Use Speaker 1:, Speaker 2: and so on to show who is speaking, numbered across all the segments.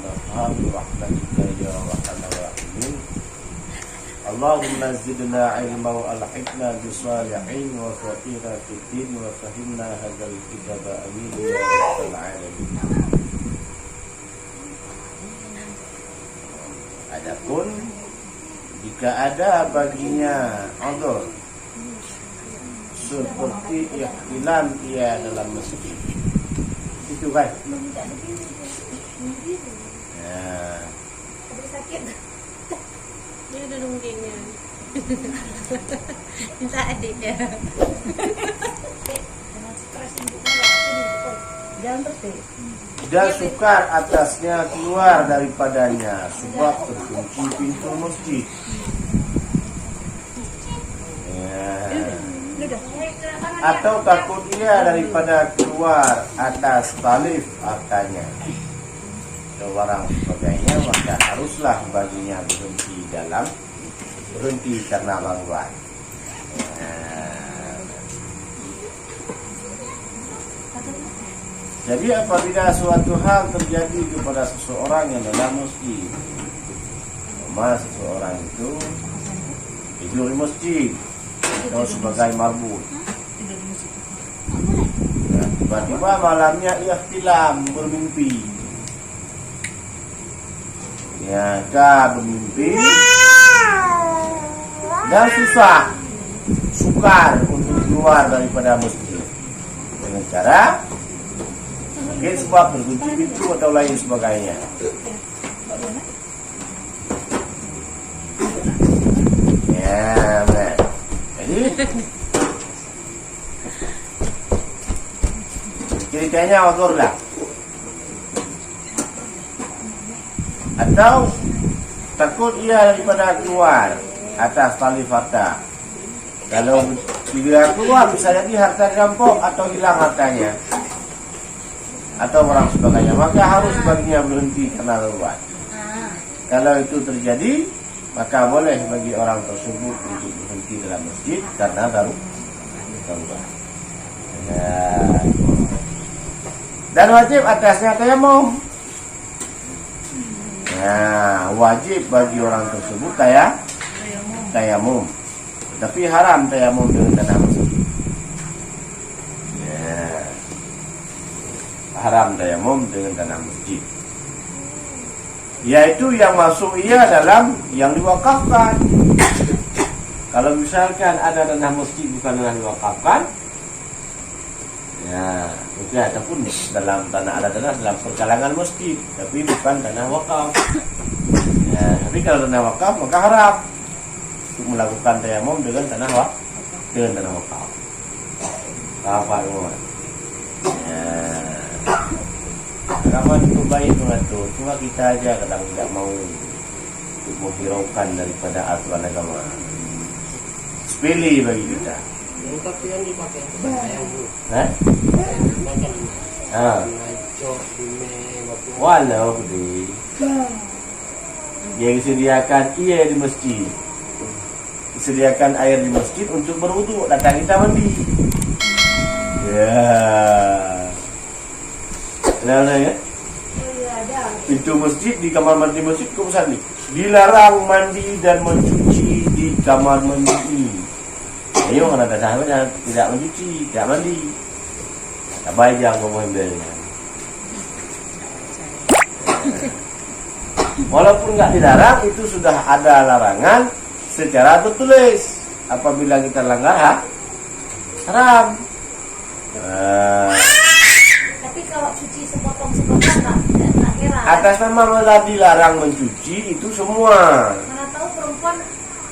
Speaker 1: nafham rahmatika ya arhamar rahimin. Allahumma zidna ilma wa alhiqna bisalihin wa faqina fid din wa fahimna hadzal kitaba amin ya rabbal alamin. Adapun jika ada baginya udhur seperti ikhtilam ia dalam masjid, itu kan? Ya.
Speaker 2: Sakit. Dia ada nunggingnya. Minta adiknya. Jangan terus.
Speaker 1: Dan sukar atasnya keluar daripadanya sebab terkunci pintu masjid. Ya. Atau takut ia daripada keluar atas talif hartanya atau barang sebagainya, maka haruslah baginya berhenti karena gangguan. Jadi apabila suatu hal terjadi kepada seseorang yang dalam masjid, seseorang itu tidur di masjid atau sebagai marbut, tiba-tiba malamnya ia ikhtilam, bermimpi. Bermimpi dan sukar untuk keluar daripada masjid dengan cara mungkin sebab terkunci pintu atau lain sebagainya. Jadi ceritanya udhur lah. Atau takut ia daripada keluar atas tali harta. Kalau bila keluar bisa jadi harta dirampok atau hilang hartanya atau orang sebagainya, maka harus baginya berhenti karena darurat. Kalau itu terjadi, maka boleh bagi orang tersebut untuk berhenti dalam masjid karena darurat. Dan wajib atasnya tayamum. Wajib bagi orang tersebut tayamum. Tapi haram tayamum dengan tanah masjid. Haram tayamum dengan tanah masjid. Yaitu yang masuk ia dalam yang diwakafkan. Kalau misalkan ada tanah masjid bukan tanah diwakafkan, mungkin ataupun dalam tanah ada tanah dalam perkalangan masjid, tapi bukan tanah wakaf. Tapi kalau tanah wakaf maka haram untuk melakukan tayamum dengan tanah wakaf. Apa semua? Kawan itu baik mengatur, cuma kita aja kadang tidak mau untuk menghiraukan daripada aturan agama. Sepele bagi kita.
Speaker 3: Tapi yang dipakai tayamum.
Speaker 1: Walau di yang disediakan ia di masjid, disediakan air di masjid untuk berwudu, datang kita mandi. Ya, pintu masjid di kamar mandi masjid kau sandi dilarang mandi dan mencuci di kamar mandi. Ayo karena sahabatnya tidak mencuci, tidak mandi. Tak baik jangan kau ambilnya. Walaupun nggak dilarang, itu sudah ada larangan secara tertulis. Apabila kita langgar, haram.
Speaker 2: Tapi kalau cuci sepotong-sepotong nggak heran.
Speaker 1: Atas nama malah dilarang mencuci itu semua.
Speaker 2: Mana tahu perempuan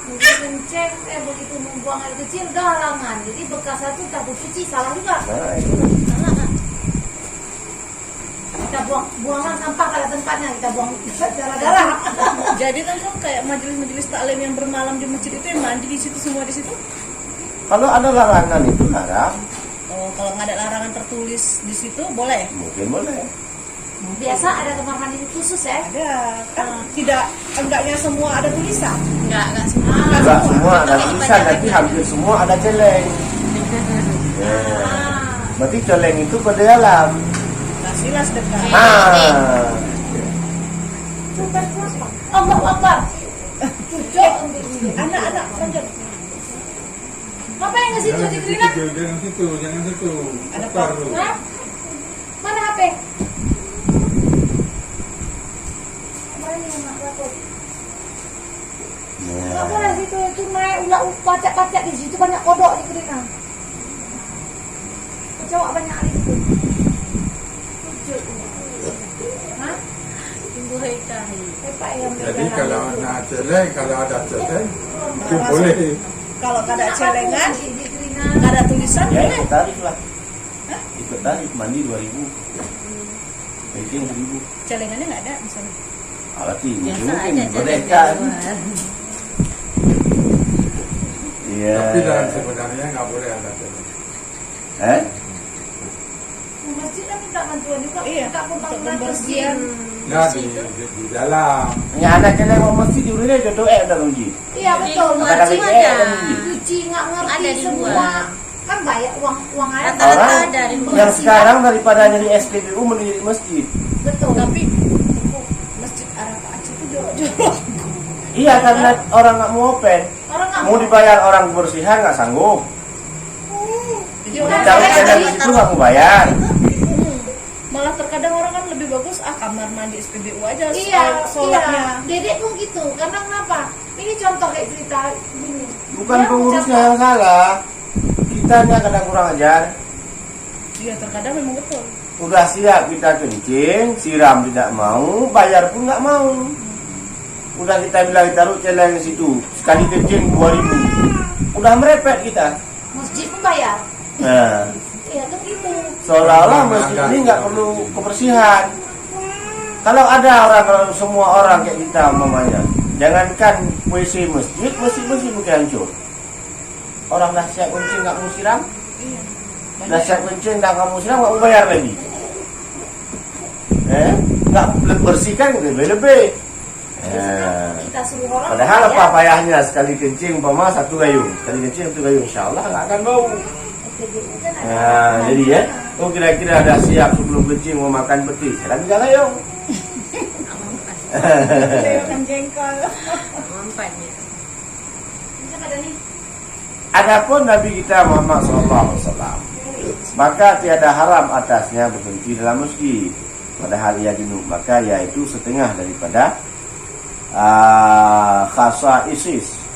Speaker 2: mungkin kenceng, begitu membuang air kecil udah halangan. Jadi bekas itu tak cuci, salah juga. Kita buangan sampah pada tempatnya, kita buang darah-darah.
Speaker 4: Jadi kan kayak majelis-majelis taklim yang bermalam di masjid itu yang mandi di situ semua di situ.
Speaker 1: Kalau ada larangan itu haram.
Speaker 4: Oh, kalau nggak ada larangan tertulis di situ boleh?
Speaker 1: Mungkin boleh.
Speaker 2: Biasa ada kamar mandi khusus ya?
Speaker 4: Ada. Kan enggaknya semua ada tulisan.
Speaker 2: Enggak semua.
Speaker 1: Enggak semua ada tulisan, tapi hampir semua ada celeng. Berarti celeng itu pada dalam.
Speaker 4: Kasihlah sedekah. Anak-anak loncat.
Speaker 2: Ngapain ke situ di Krina?
Speaker 5: Jangan situ, jangan situ.
Speaker 4: Ada
Speaker 5: Bakar
Speaker 4: apa?
Speaker 5: lu.
Speaker 2: Hah? Mana HP? Mana nih mak takut? Nggak boleh situ, itu naik ulah pacak-pacak di situ banyak kodok di Krina. Kecoak banyak di situ. Lucu. Hah?
Speaker 4: Tunggu ikan.
Speaker 2: Pepak yang
Speaker 5: Jadi kalau nak celeng, kalau ada celeng, itu boleh.
Speaker 4: Kalau ada celengan,
Speaker 2: di Krina.
Speaker 4: nggak ada tulisan,
Speaker 1: Ya
Speaker 4: boleh.
Speaker 1: ikut tarif lah.
Speaker 4: Hah?
Speaker 1: Ikut tarif mandi 2.000. Kencing 1.000.
Speaker 4: Celengannya nggak ada misalnya.
Speaker 1: Berarti
Speaker 6: Biasa
Speaker 1: mungkin
Speaker 6: aja
Speaker 1: mereka.
Speaker 6: jalan
Speaker 1: Iya.
Speaker 5: Tapi dalam sebenarnya nggak boleh ada celeng.
Speaker 2: Masjid kan minta bantuan juga.
Speaker 4: Iya,
Speaker 2: Minta
Speaker 4: untuk
Speaker 2: pembangunan
Speaker 4: pembersihan.
Speaker 5: Nah di dalam.
Speaker 1: Yang anak kena mau mesti diurin jodoh udah uji.
Speaker 2: Iya betul.
Speaker 6: Di luar
Speaker 1: Kadang
Speaker 6: cuma
Speaker 1: ada.
Speaker 6: ada.
Speaker 2: Cuci nggak ngerti
Speaker 6: Ada di
Speaker 2: semua.
Speaker 6: luar.
Speaker 2: Kan bayar uang air.
Speaker 6: Rata-rata
Speaker 1: Orang
Speaker 6: ada di luar.
Speaker 1: yang sekarang daripada jadi SPBU mendiri masjid.
Speaker 2: Betul.
Speaker 4: Tapi masjid Arafah Aceh itu jorok-jorok.
Speaker 1: Iya karena orang nggak mau open,
Speaker 2: Orang nggak
Speaker 1: mau dibayar orang bersihan nggak sanggup.
Speaker 4: Jadi
Speaker 2: Bukan,
Speaker 4: orang
Speaker 1: Kalau
Speaker 2: saya
Speaker 1: kalian
Speaker 2: jadi-
Speaker 1: itu nggak mau bayar.
Speaker 4: malah terkadang orang kan lebih bagus kamar mandi SPBU aja
Speaker 2: Iya,
Speaker 4: sholatnya.
Speaker 2: iya. Dedek pun gitu. Karena kenapa? Ini contoh kayak cerita gini.
Speaker 1: Bukan
Speaker 2: Dia
Speaker 1: pengurusnya
Speaker 2: ucapkan,
Speaker 1: yang salah, kitanya kadang kurang ajar.
Speaker 4: Iya terkadang memang betul.
Speaker 1: Udah siap kita kencing, siram tidak mau, bayar pun nggak mau. Udah kita bilang taruh celeng di situ, sekali kencing 2.000. Udah merepet kita.
Speaker 2: masjid pun bayar.
Speaker 1: Nah,
Speaker 2: Iya kan gitu.
Speaker 1: seolah-olah masjid ini nggak perlu kebersihan. Kalau ada orang, semua orang kayak kita umpamanya, jangankan WC masjid mungkin hancur. Orang dah siap kencing nggak mau siram,
Speaker 4: Iya.
Speaker 1: dah siap kencing dah nggak mau siram nggak mau bayar lagi. Nggak bersihkan lebih-lebih.
Speaker 2: Kita suruh orang.
Speaker 1: Padahal
Speaker 2: bayar.
Speaker 1: apa payahnya sekali kencing umpama 1 gayung, sekali kencing 1 gayung, insya Allah nggak akan bau.
Speaker 2: SPBU kan ada.
Speaker 1: Nah, jadi ya, oh kira-kira ada siap sebelum kencing mau makan betis, sekarang bisa gayung.
Speaker 4: Lewakan jengkol.
Speaker 6: Mampan ya.
Speaker 2: Bisa ada nih.
Speaker 1: Adapun Nabi kita Muhammad SAW, maka tiada haram atasnya berhenti dalam masjid. Padahal ia junub, maka yaitu setengah daripada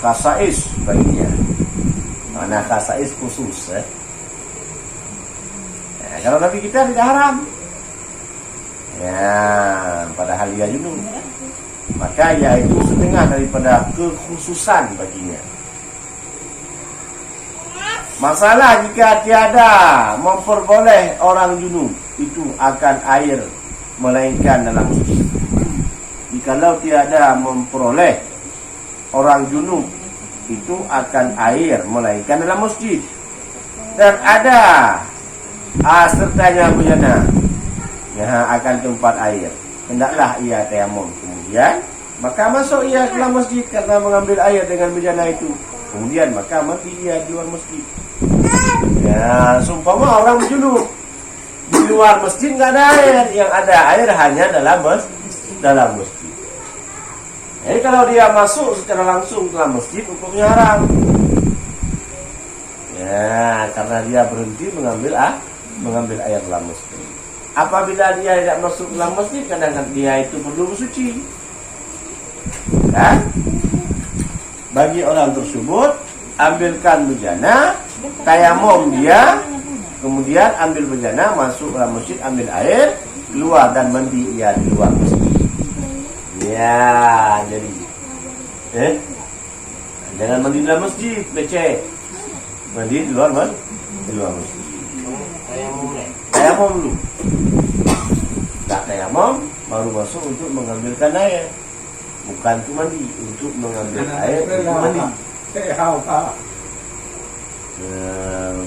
Speaker 1: khasais baginya. Mana khasais khusus. Nah, kalau Nabi kita tidak haram. Ya, padahal ia junub, maka yaitu setengah daripada kekhususan baginya. Masalah jika tiada memperboleh orang junub itu akan air melainkan dalam masjid. Jikalau tiada memperoleh orang junub itu akan air melainkan dalam masjid. Dan ada sertanya bejana yang akan tempat air, hendaklah ia tayamum. Kemudian maka masuk ia ke dalam masjid karena mengambil air dengan bejana itu. Kemudian maka mati ia di luar masjid. Ya, sumpama orang junub di luar masjid nggak ada air, yang ada air hanya dalam masjid. Jadi kalau dia masuk secara langsung dalam masjid hukumnya haram. Ya, karena dia berhenti mengambil air dalam masjid. Apabila dia tidak masuk dalam masjid, kadang-kadang dia itu perlu bersuci. Kan? Bagi orang tersebut, ambilkan bejana, tayamum dia, kemudian ambil bejana, masuk dalam masjid, ambil air, keluar dan mandi ia di luar masjid. Ya, jadi jangan mandi dalam masjid, becek. Mandi di luar masjid. Tayamum dulu. Tak tayamum, baru masuk untuk mengambilkan air. Bukan untuk mandi, untuk mengambil air untuk mandi.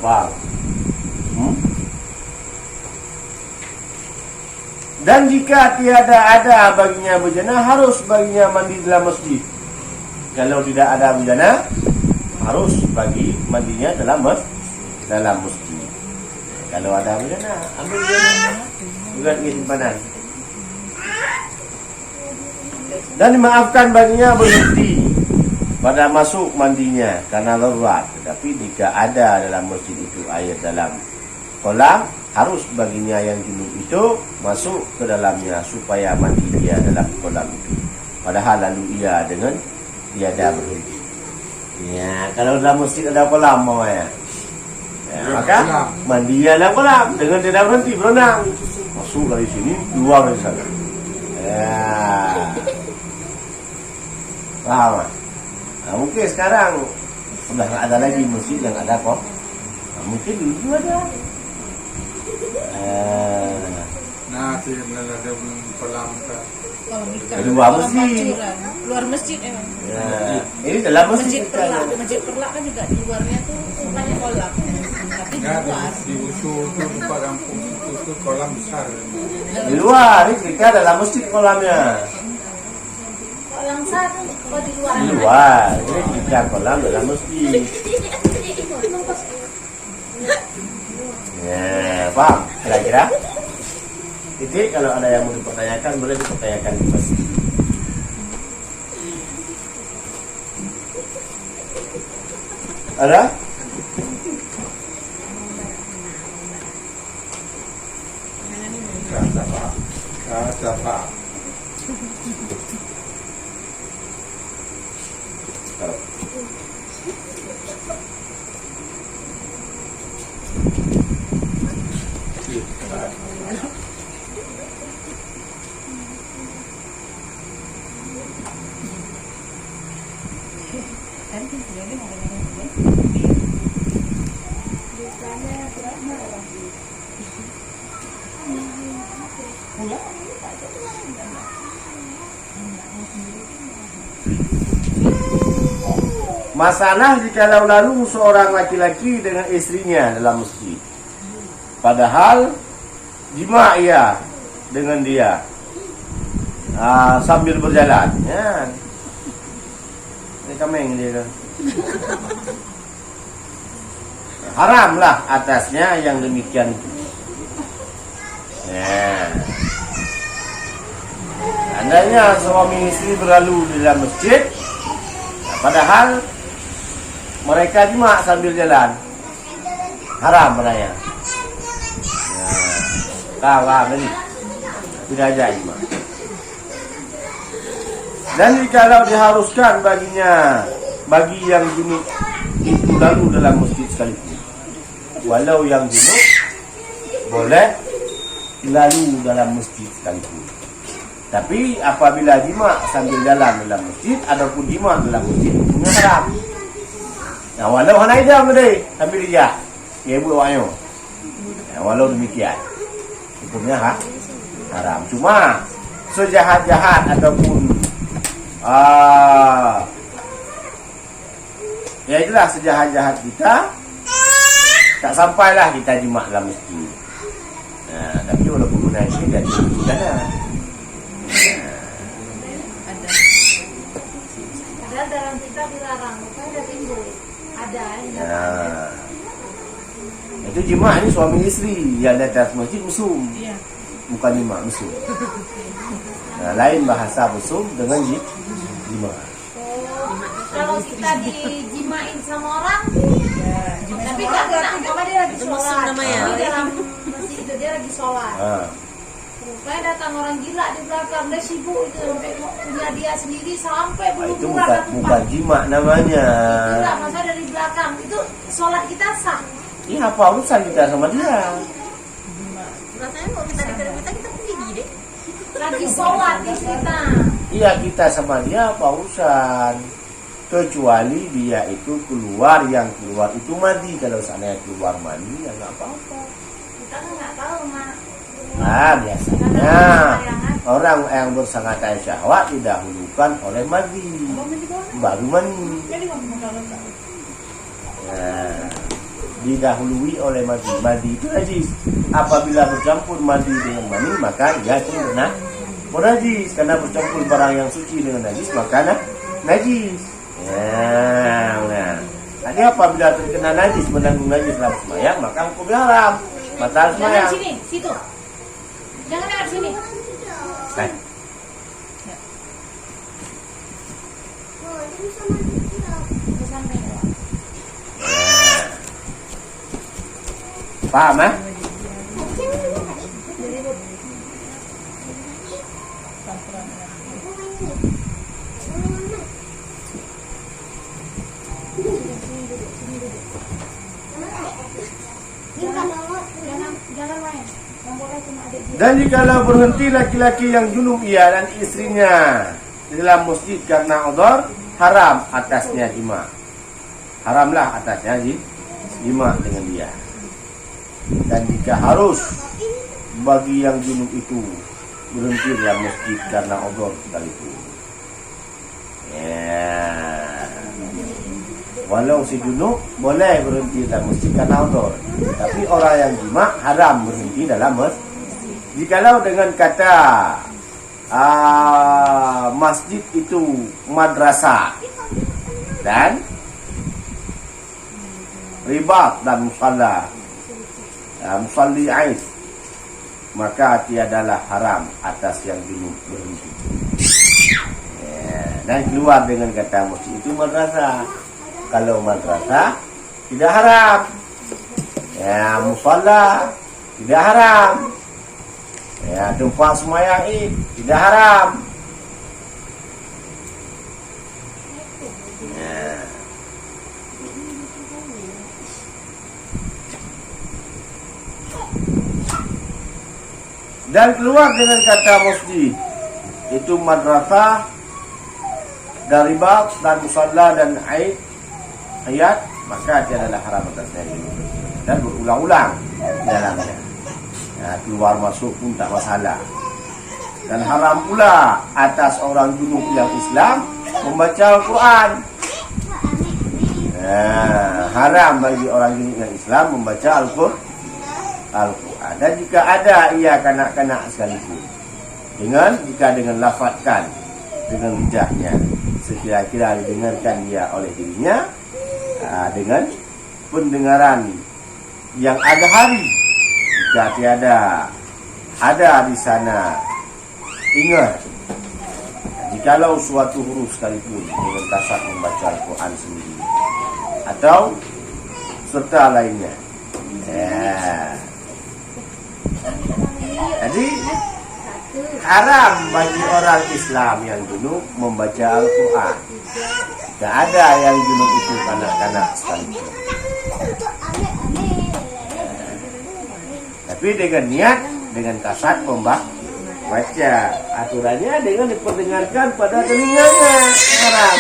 Speaker 1: Bang. Dan jika tiada ada baginya bejana, harus baginya mandi dalam masjid. Kalau tidak ada bejana, harus bagi mandinya dalam masjid. Kalau ada bejana, ambil bejana, bukan ia simpanan. Dan dimaafkan baginya berhenti pada masuk mandinya karena darurat. Tetapi jika ada dalam masjid itu air dalam kolam, harus baginya yang junub itu masuk ke dalamnya supaya mandi dia dalam kolam itu. Padahal lalu ia dengan tiada berhenti. Ya, kalau dalam masjid ada kolam mau ya. Maka mandi dia dalam kolam dengan tidak berhenti berenang. Masuk dari sini, keluar dari sana. Ya. Paham? Nah, mungkin sekarang sudah nggak ada lagi masjid yang ada kok. Nah, mungkin dulu ada.
Speaker 5: Nah, sih ada kolam kan.
Speaker 4: Kolam ikan.
Speaker 1: Di luar masjid.
Speaker 4: Luar masjid emang.
Speaker 1: Ya. Ini dalam
Speaker 4: Masjid
Speaker 1: masjid.
Speaker 4: Perlak, Masjid Perlak kan juga di luarnya tuh banyak kolam. Tapi di
Speaker 5: Ya,
Speaker 4: luar.
Speaker 5: di usul tu tempat kampung itu kolam besar.
Speaker 1: Di luar, ini kita dalam masjid kolamnya.
Speaker 2: Kolam satu, di luar.
Speaker 1: Di luar, ini kita kolam dalam masjid. Ya, paham? Kira-kira? Titik, kalau ada yang mau dipertanyakan, boleh dipertanyakan di masjid. Ada?
Speaker 5: Kata Pak. Kata Pak.
Speaker 1: Masalah jika lalu seorang laki-laki dengan istrinya dalam masjid. Padahal jima ia dengan dia sambil berjalan. Ya. Ini kameng dia. Haramlah atasnya yang demikian itu. Ya. Andainya suami istri berlalu di dalam masjid, padahal mereka jima sambil jalan, haram padanya. Kalah tadi, tidak aja jima. Dan jikalau diharuskan baginya, bagi yang junub itu lalu dalam masjid sekalipun, walau yang junub boleh lalu dalam masjid sekalipun. Tapi apabila jima sambil jalan dalam masjid ataupun jima dalam masjid, hukumnya haram. Nah, walau hana idam tadi sambil dia, ya ibu ayo. Nah, walau demikian, hukumnya haram. Cuma sejahat-jahat ataupun ya itulah sejahat-jahat kita, tak sampailah kita jima dalam masjid. Nah, tapi walaupun guna ini tidak ada.
Speaker 2: Padahal dalam kita dilarang, bukan ada timbul. Ada yang
Speaker 1: Nah, itu jima ini suami istri yang datang ke masjid mesum,
Speaker 4: Iya.
Speaker 1: bukan jima mesum. Nah, lain bahasa mesum dengan jima.
Speaker 2: kalau kita dijimain sama orang, tapi nggak kena, umpama dia lagi sholat,
Speaker 4: namanya.
Speaker 2: di dalam masjid itu dia lagi sholat. Rupanya datang orang gila di belakang, dia sibuk itu sampai punya dia sendiri sampai belum
Speaker 1: Itu
Speaker 2: pulang
Speaker 1: bukan jima namanya.
Speaker 2: Gila, masa dari belakang itu sholat kita sah.
Speaker 1: Ini apa urusan kita sama dia?
Speaker 4: Rasanya kalau kita diterima kita pergi deh.
Speaker 2: Lagi sholat di kita.
Speaker 1: Iya, kita sama dia apa urusan? Kecuali dia itu keluar, yang keluar itu mandi. Kalau seandainya keluar mandi, ya nggak apa-apa.
Speaker 2: Kita kan nggak tahu, Mak.
Speaker 1: Nah, biasanya orang yang bersangatan syahwat didahulukan oleh mandi, baru mandi. Nah, didahului oleh mandi. Mandi itu najis. Apabila bercampur mandi dengan mani, maka ia itu najis. Karena bercampur barang yang suci dengan najis, maka najis. Nah, jadi apabila terkena najis, menanggung najis dalam sembahyang, maka hukumnya haram. Batal
Speaker 2: Jangan
Speaker 1: sembahyang.
Speaker 2: sini, situ. Jangan dekat sini.
Speaker 1: Paham eh?
Speaker 2: Jangan main. Yang boleh cuma adik dia.
Speaker 1: Dan jikalau berhenti laki-laki yang junub ia dan istrinya di dalam masjid karena udhur, haram atasnya jima. Haramlah atasnya jima dengan dia. Dan jika harus bagi yang junub itu berhenti dalam masjid karena udhur sekalipun. Ya. Walau si junub boleh berhenti dalam masjid karena udhur, tapi orang yang jima haram berhenti dalam masjid. Jikalau dengan kata masjid itu madrasah dan ribat dan musalla, musalli Aid, maka tiadalah haram atas yang junub berhenti. Dan keluar dengan kata masjid itu madrasah. Kalau madrasah tidak haram, ya musalla tidak haram, ya tempat sembahyang Id tidak haram. Ya. Dan keluar dengan kata masjid itu madrasah, dari bab dan musalla dan ayat, maka dia adalah haram atasnya dan berulang-ulang dalamnya. Ya, keluar masuk pun tak masalah. Dan haram pula atas orang junub yang Islam membaca Al-Quran. Ya, haram bagi orang junub yang Islam membaca Al-Quran. Dan jika ada ia kanak-kanak sekalipun, jika dengan lafazkan dengan lidahnya, sekira-kira didengarkan dia oleh dirinya dengan pendengaran yang ada hari. Jika tiada ada di sana, ingat, jikalau suatu huruf sekalipun dengan kasar membaca Al-Quran sendiri atau serta lainnya, ya. Jadi haram bagi orang Islam yang junub membaca Al-Quran. Tak ada yang junub itu kanak-kanak sekalipun. Tapi dengan niat, dengan kasat membaca. Aturannya dengan diperdengarkan pada telinganya. Haram.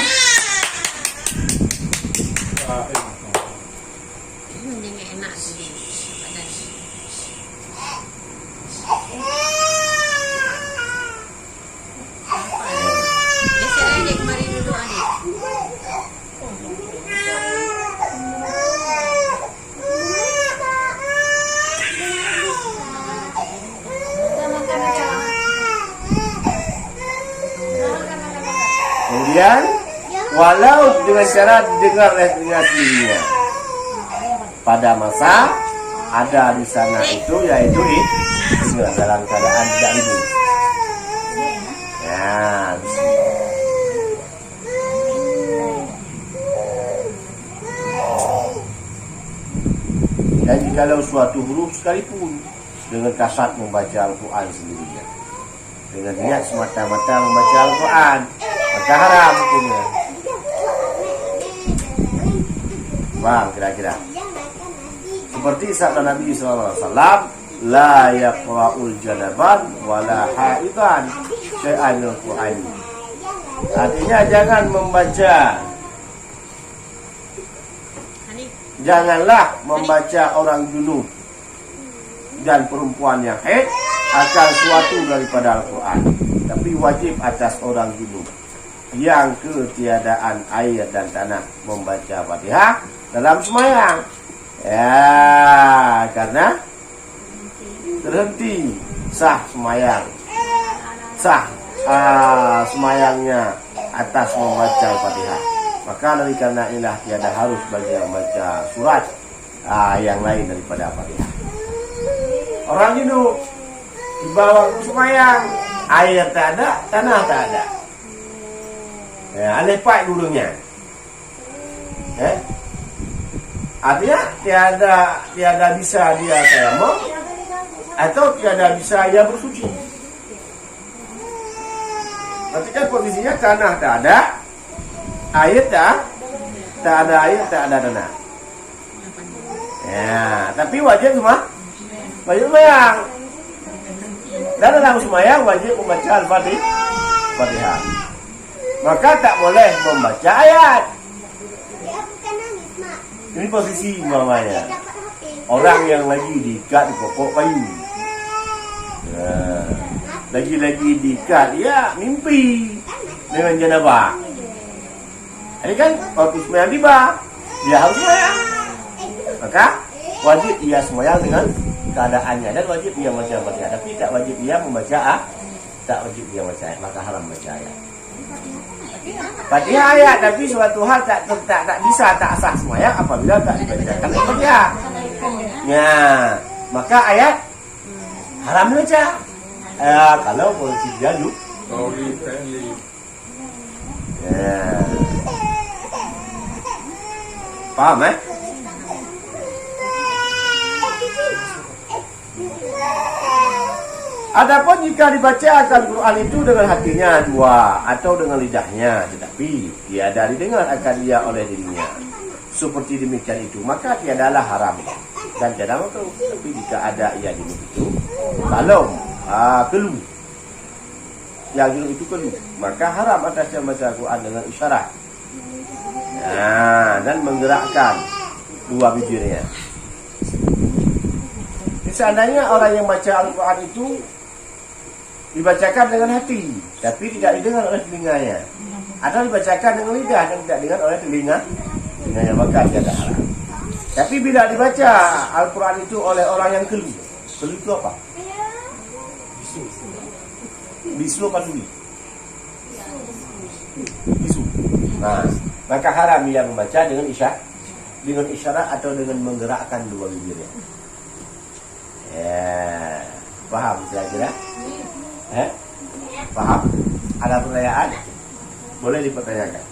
Speaker 1: Kemudian, walau dengan cara didengar oleh telinga sendirinya, pada masa ada di sana itu, yaitu dalam keadaan tidak ribut. Ya, dan jikalau suatu huruf sekalipun dengan kasat membaca Al-Quran sendirinya, dengan niat semata-mata membaca Al-Quran, maka haram hukumnya. Bang, kira-kira seperti sabda Nabi SAW, la yaqra'ul janaban wala haidan syai'an al-Quran. Artinya janganlah membaca orang junub dan perempuan yang haid akan suatu daripada Al-Quran, tapi wajib atas orang junub yang ketiadaan air dan tanah membaca Fatihah dalam sembahyang. Ya, karena terhenti sah sembahyang, sembahyangnya atas membaca Fatihah. Maka dari karena inilah tiada harus bagi yang membaca surat yang lain daripada Fatihah. Orang junub dibawa ke sembahyang, air tak ada, tanah tak ada. Ya, lepak dulunya. Artinya tiada bisa dia tayamum atau tiada bisa ia bersuci. Berarti kan posisinya tanah tak ada, air tak ada air, tak ada tanah. Ya, tapi wajib sembahyang. Dan dalam sembahyang wajib membaca Al-Fatihah. Maka tak boleh membaca ayat. Ini posisi umpamanya orang yang lagi diikat di pokok kayu. Lagi diikat, dia mimpi dengan janabah. Ini kan waktu sembahyang tiba, dia harus sembahyang. Maka wajib ia sembahyang dengan keadaannya dan wajib ia membaca Al-Fatihah. Tapi tak wajib ia membaca ayat, maka haram baca ayat. Fatihah ayat, tapi suatu hal tak bisa tak sah sembahyang apabila tak dibacakan Al-Fatihah. Ya, maka ayat haram baca. Kalau posisi dia
Speaker 5: Sorry, friendly.
Speaker 1: ya. Paham Adapun jika dibaca Al-Quran itu dengan hatinya dua atau dengan lidahnya, tetapi tiada didengar akan dia oleh dirinya, seperti demikian itu, maka tiadalah haram dan tiada makruh. Tapi jika ada ia di itu, kalau kelu, yang junub itu kelu, maka haram atas yang baca Al-Quran dengan isyarat. Dan menggerakkan dua bibirnya. Seandainya orang yang baca Al-Quran itu dibacakan dengan hati, tapi tidak didengar oleh telinganya, atau dibacakan dengan lidah dan tidak didengar oleh telinganya, maka tidak haram. Tapi bila dibaca Al-Quran itu oleh orang yang kelu itu apa? Bisu apa tuli? Bisu. Nah, maka haram ia membaca dengan isyarat atau dengan menggerakkan dua bibirnya. Ya, paham kira-kira? Paham? Ada pertanyaan? Boleh dipertanyakan.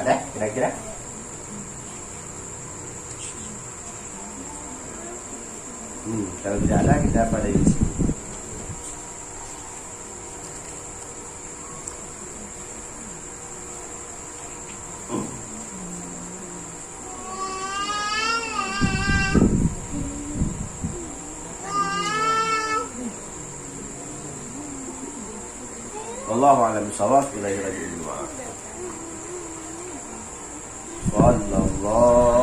Speaker 1: Ada kira-kira? Kalau tidak ada, kita pada di sini. Wallahu a'lam bishawab. Ilaihi raji'un. Sallallahu